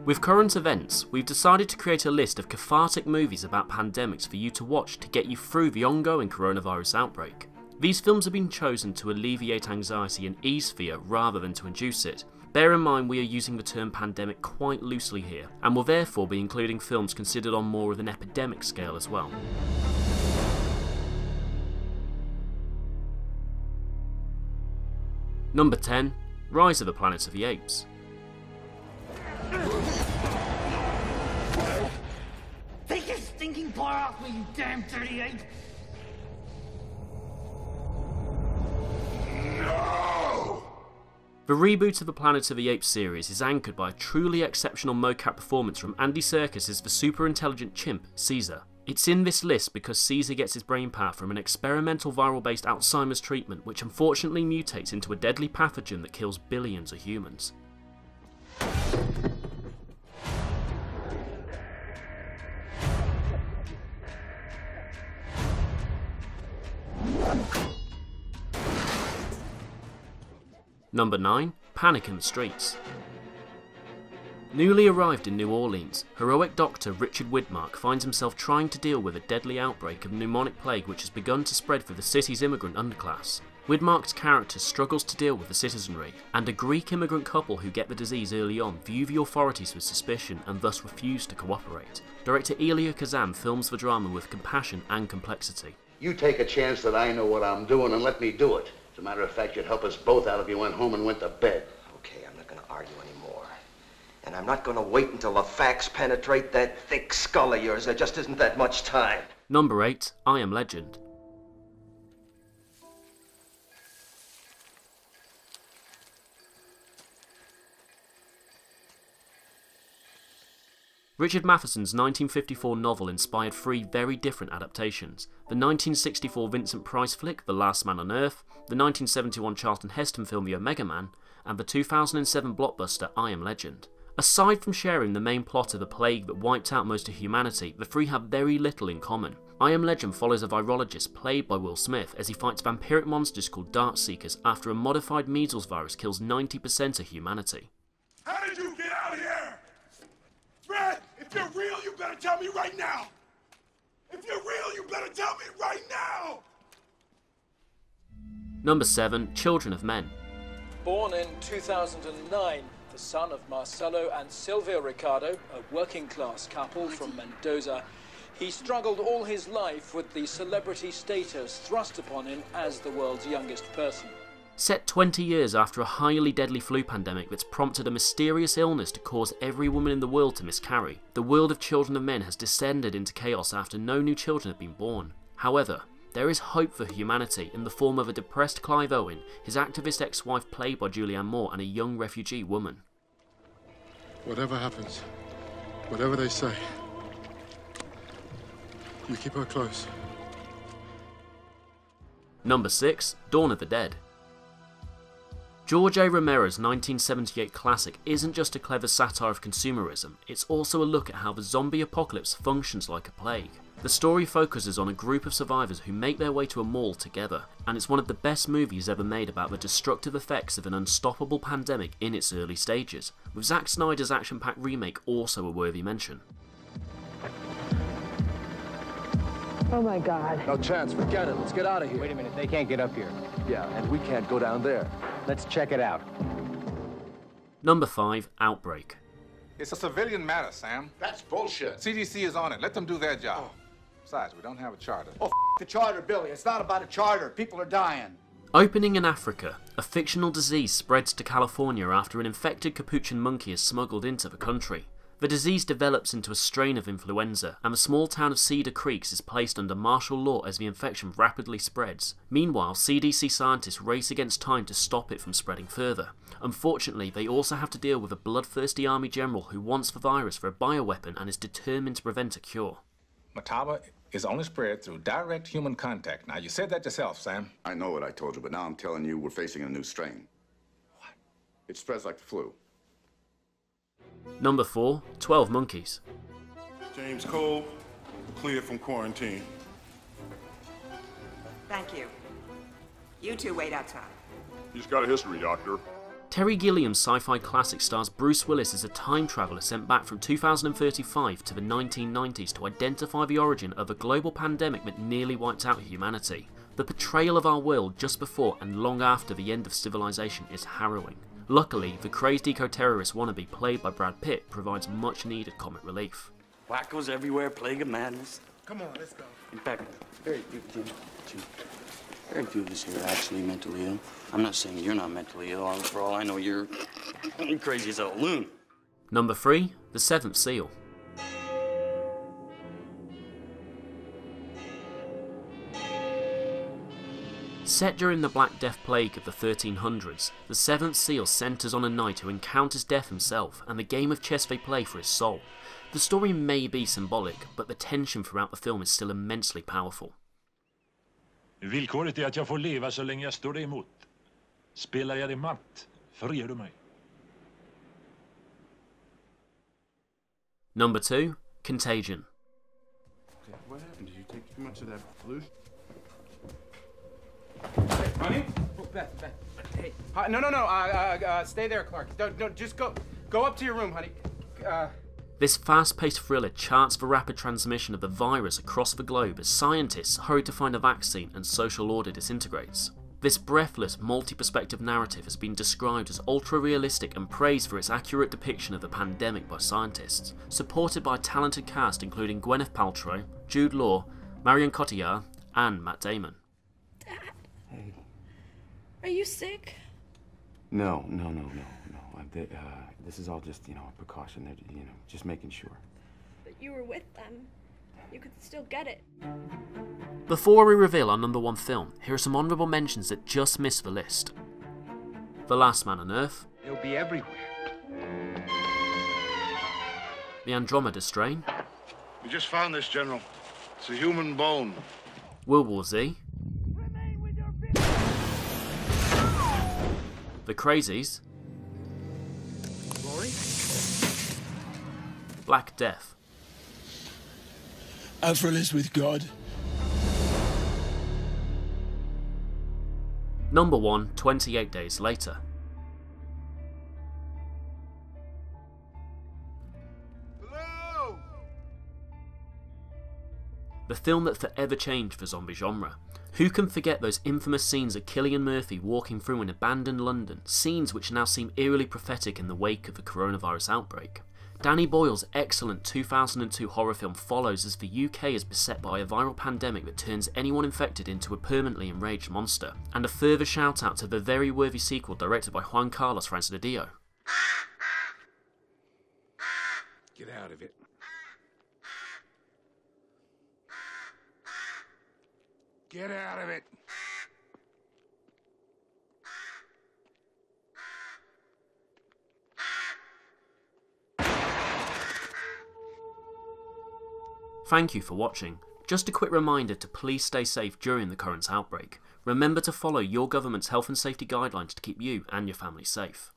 With current events, we've decided to create a list of cathartic movies about pandemics for you to watch to get you through the ongoing coronavirus outbreak. These films have been chosen to alleviate anxiety and ease fear rather than to induce it. Bear in mind we are using the term pandemic quite loosely here, and will therefore be including films considered on more of an epidemic scale as well. Number 10. Rise of the Planet of the Apes. Take your stinking paw off me, you damn dirty ape! No! The reboot of the Planet of the Apes series is anchored by a truly exceptional mocap performance from Andy Serkis as the super intelligent chimp, Caesar. It's in this list because Caesar gets his brain power from an experimental viral-based Alzheimer's treatment which unfortunately mutates into a deadly pathogen that kills billions of humans. Number 9. Panic in the Streets. Newly arrived in New Orleans, heroic doctor Richard Widmark finds himself trying to deal with a deadly outbreak of pneumonic plague which has begun to spread through the city's immigrant underclass. Widmark's character struggles to deal with the citizenry, and a Greek immigrant couple who get the disease early on view the authorities with suspicion and thus refuse to cooperate. Director Elia Kazan films the drama with compassion and complexity. You take a chance that I know what I'm doing and let me do it. As a matter of fact, you'd help us both out if you went home and went to bed. Okay, I'm not going to argue anymore. And I'm not going to wait until the facts penetrate that thick skull of yours. There just isn't that much time. Number 8. I Am Legend. Richard Matheson's 1954 novel inspired 3 very different adaptations: the 1964 Vincent Price flick The Last Man on Earth, the 1971 Charlton Heston film The Omega Man, and the 2007 blockbuster I Am Legend. Aside from sharing the main plot of a plague that wiped out most of humanity, the 3 have very little in common. I Am Legend follows a virologist played by Will Smith as he fights vampiric monsters called Dart Seekers after a modified measles virus kills 90% of humanity. How did you get out here? Fred, if you're real, you better tell me right now! If you're real, you better tell me right now! Number 7. Children of Men. Born in 2009, the son of Marcelo and Silvia Ricardo, a working-class couple from Mendoza, he struggled all his life with the celebrity status thrust upon him as the world's youngest person. Set 20 years after a highly deadly flu pandemic that's prompted a mysterious illness to cause every woman in the world to miscarry, the world of Children of Men has descended into chaos after no new children have been born. However, there is hope for humanity in the form of a depressed Clive Owen, his activist ex-wife played by Julianne Moore, and a young refugee woman. Whatever happens, whatever they say, you keep her close. Number 6. Dawn of the Dead. George A. Romero's 1978 classic isn't just a clever satire of consumerism, it's also a look at how the zombie apocalypse functions like a plague. The story focuses on a group of survivors who make their way to a mall together, and it's one of the best movies ever made about the destructive effects of an unstoppable pandemic in its early stages, with Zack Snyder's action-packed remake also a worthy mention. Oh my God. No chance, forget it. Let's get out of here. Wait a minute, they can't get up here. Yeah, and we can't go down there. Let's check it out. Number 5. Outbreak. It's a civilian matter, Sam. That's bullshit. CDC is on it. Let them do their job. Besides, we don't have a charter. Oh, the charter, Billy. It's not about a charter. People are dying. Opening in Africa, a fictional disease spreads to California after an infected capuchin monkey is smuggled into the country. The disease develops into a strain of influenza, and the small town of Cedar Creek is placed under martial law as the infection rapidly spreads. Meanwhile, CDC scientists race against time to stop it from spreading further. Unfortunately, they also have to deal with a bloodthirsty army general who wants the virus for a bioweapon and is determined to prevent a cure. Mataba is only spread through direct human contact. Now, you said that yourself, Sam. I know what I told you, but now I'm telling you we're facing a new strain. What? It spreads like the flu. Number 4. 12 Monkeys. James Cole, cleared from quarantine. Thank you. You two wait outside. He's got a history, Doctor. Terry Gilliam's sci-fi classic stars Bruce Willis as a time traveller sent back from 2035 to the 1990s to identify the origin of a global pandemic that nearly wiped out humanity. The portrayal of our world just before and long after the end of civilization is harrowing. Luckily, the crazed eco-terrorist wannabe played by Brad Pitt provides much needed comic relief. Wackos everywhere, plague of madness. Come on, let's go. In fact, very few of us here are actually mentally ill. I'm not saying you're not mentally ill. For all I know, you're crazy as a loon. Number 3. The Seventh Seal. Set during the Black Death Plague of the 1300s, The Seventh Seal centres on a knight who encounters death himself and the game of chess they play for his soul. The story may be symbolic, but the tension throughout the film is still immensely powerful. Villkoret är att jag får leva så länge jag står dig emot. Spelar jag dig matt, förger du mig. Number 2. Contagion. Okay, what happened? Did you take too much of that flu? Hey, honey? Oh, Beth. Hey. No. Stay there, Clark. Don't. Just go up to your room, honey. This fast-paced thriller charts the rapid transmission of the virus across the globe as scientists hurry to find a vaccine and social order disintegrates. This breathless, multi-perspective narrative has been described as ultra-realistic and praised for its accurate depiction of the pandemic by scientists, supported by a talented cast including Gwyneth Paltrow, Jude Law, Marion Cotillard, and Matt Damon. Dad, are you sick? No. This is all just, a precaution. They're, just making sure. But you were with them. You could still get it. Before we reveal our number 1 film, here are some honourable mentions that just missed the list. The Last Man on Earth. It'll be everywhere. The Andromeda Strain. We just found this, General. It's a human bone. World War Z. The Crazies. Black Death. Avril is with God. Number 1, 28 Days Later. Hello! The film that forever changed the zombie genre. Who can forget those infamous scenes of Cillian Murphy walking through an abandoned London, scenes which now seem eerily prophetic in the wake of the coronavirus outbreak? Danny Boyle's excellent 2002 horror film follows as the UK is beset by a viral pandemic that turns anyone infected into a permanently enraged monster. And a further shout out to the very worthy sequel directed by Juan Carlos Francisco. Get out of it. Get out of it. Thank you for watching. Just a quick reminder to please stay safe during the current outbreak. Remember to follow your government's health and safety guidelines to keep you and your family safe.